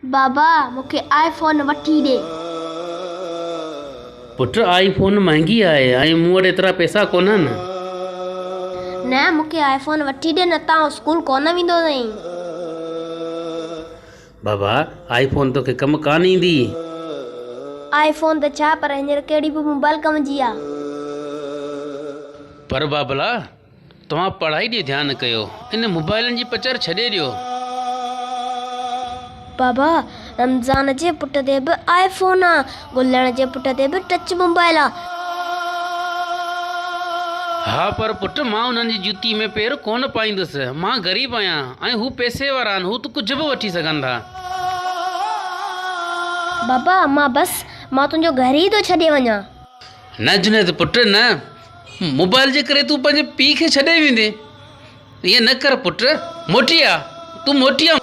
बाबा मूंखे आईफोन वठी ॾे। पुट आईफोन महांगी आहे ऐं मूं वटि एतिरा पैसा कोन्हनि। न मूंखे आईफोन वठी ॾे न त स्कूल कोन वेंदो अथई। बाबा आईफोन तोखे कमु कान ईंदी। आईफोन त छा पर हींअर कहिड़ी बि मोबाइल कम जी आहे। पर बाबला तव्हां पढ़ाई ॾे ध्यानु कयो, इन मोबाइलनि जी पचर छॾे ॾियो। बाबा रमज़ान जे पुट ते बि आईफोन आहे, गुलण जे पुट ते बि टच मोबाइल आहे। हा पर पुट मां उन्हनि जी जुती में पेर कोन पाईंदुसि। मां ग़रीब आहियां ऐं हू पैसे वारा आहिनि, हू त कुझु बि वठी सघनि था। बाबा मां तुंहिंजो घर ई थो छॾे वञा। न जुनेद पुट न, मोबाइल जे करे तूं पंहिंजे पीउ खे छॾे वेंदे। ईअं न कर पुट, मोटी आ तूं, मोटी आ।